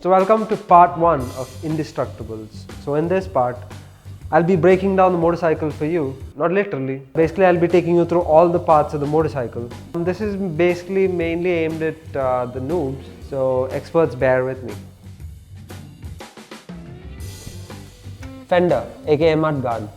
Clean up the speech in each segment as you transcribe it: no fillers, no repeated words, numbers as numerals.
So welcome to part 1 of Indestructibles. So in this part, I'll be breaking down the motorcycle for you, not literally. Basically, I'll be taking you through all the parts of the motorcycle. This is basically mainly aimed at the noobs, so experts bear with me. Fender, aka mudguard.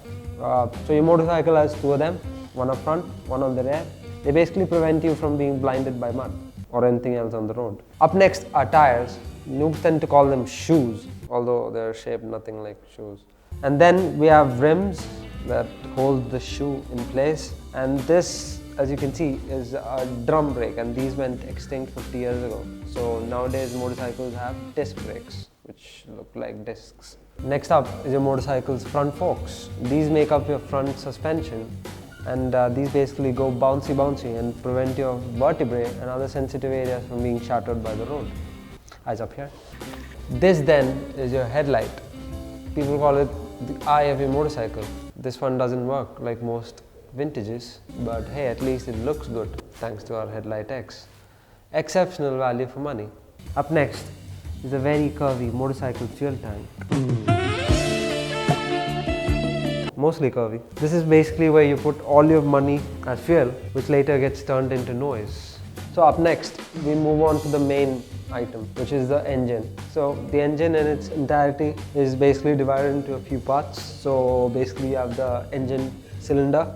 So your motorcycle has two of them, one up front, one on the rear. They basically prevent you from being blinded by mud or anything else on the road. Up next are tires. Noobs tend to call them shoes, although they're shaped nothing like shoes. And then we have rims that hold the shoe in place. And this, as you can see, is a drum brake, and these went extinct 50 years ago. So nowadays motorcycles have disc brakes, which look like discs. Next up is your motorcycle's front forks. These make up your front suspension, and these basically go bouncy and prevent your vertebrae and other sensitive areas from being shattered by the road. Eyes up here. This then is your headlight. People call it the eye of your motorcycle. This one doesn't work like most vintages, but hey, at least it looks good thanks to our Headlight X. Exceptional value for money. Up next is a very curvy motorcycle fuel tank. Mostly curvy. This is basically where you put all your money as fuel, which later gets turned into noise. So up next, we move on to the main item, which is the engine. So the engine in its entirety is basically divided into a few parts. So basically you have the engine cylinder,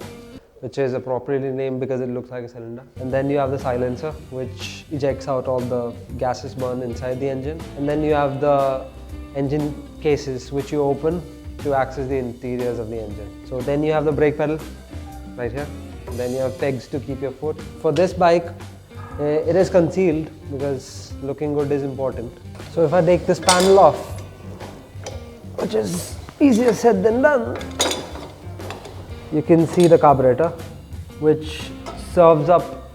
which is appropriately named because it looks like a cylinder. And then you have the silencer, which ejects out all the gases burned inside the engine. And then you have the engine cases, which you open to access the interiors of the engine. So then you have the brake pedal right here. And then you have pegs to keep your foot. For this bike, it is concealed because looking good is important. So if I take this panel off, which is easier said than done, you can see the carburetor, which serves up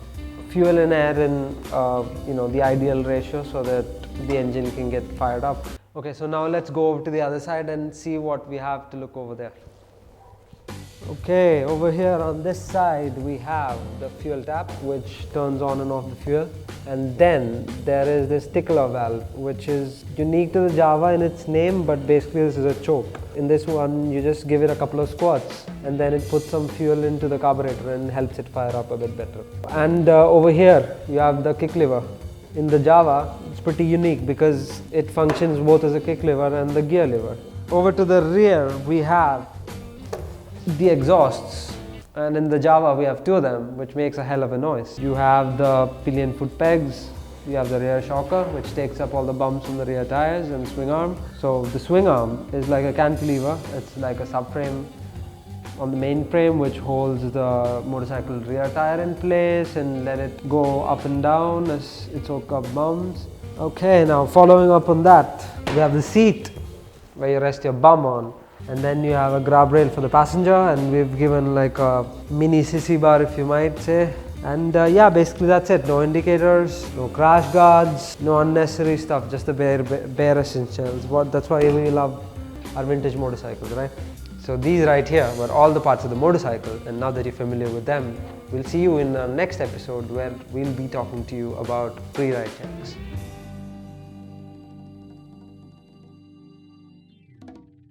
fuel and air in the ideal ratio so that the engine can get fired up. Okay, so now let's go over to the other side and see what we have to look over there. Okay, over here on this side we have the fuel tap, which turns on and off the fuel. And then there is this tickler valve, which is unique to the Java in its name, but basically this is a choke. In this one, you just give it a couple of squats and then it puts some fuel into the carburetor and helps it fire up a bit better. And over here you have the kick lever. In the Java, it's pretty unique because it functions both as a kick lever and the gear lever. Over to the rear, we have the exhausts, and in the Java we have two of them, which makes a hell of a noise. You have the pillion foot pegs, you have the rear shocker, which takes up all the bumps on the rear tires, and swing arm. So the swing arm is like a cantilever. It's like a subframe on the main frame, which holds the motorcycle rear tire in place and let it go up and down as it soaks up bumps. Okay, now following up on that, we have the seat where you rest your bum on. And then you have a grab rail for the passenger, and we've given like a mini sissy bar, if you might say. And yeah, basically that's it. No indicators, no crash guards, no unnecessary stuff, just the bare essentials. That's why we love our vintage motorcycles, right? So these right here were all the parts of the motorcycle, and now that you're familiar with them, we'll see you in our next episode where we'll be talking to you about pre-ride checks.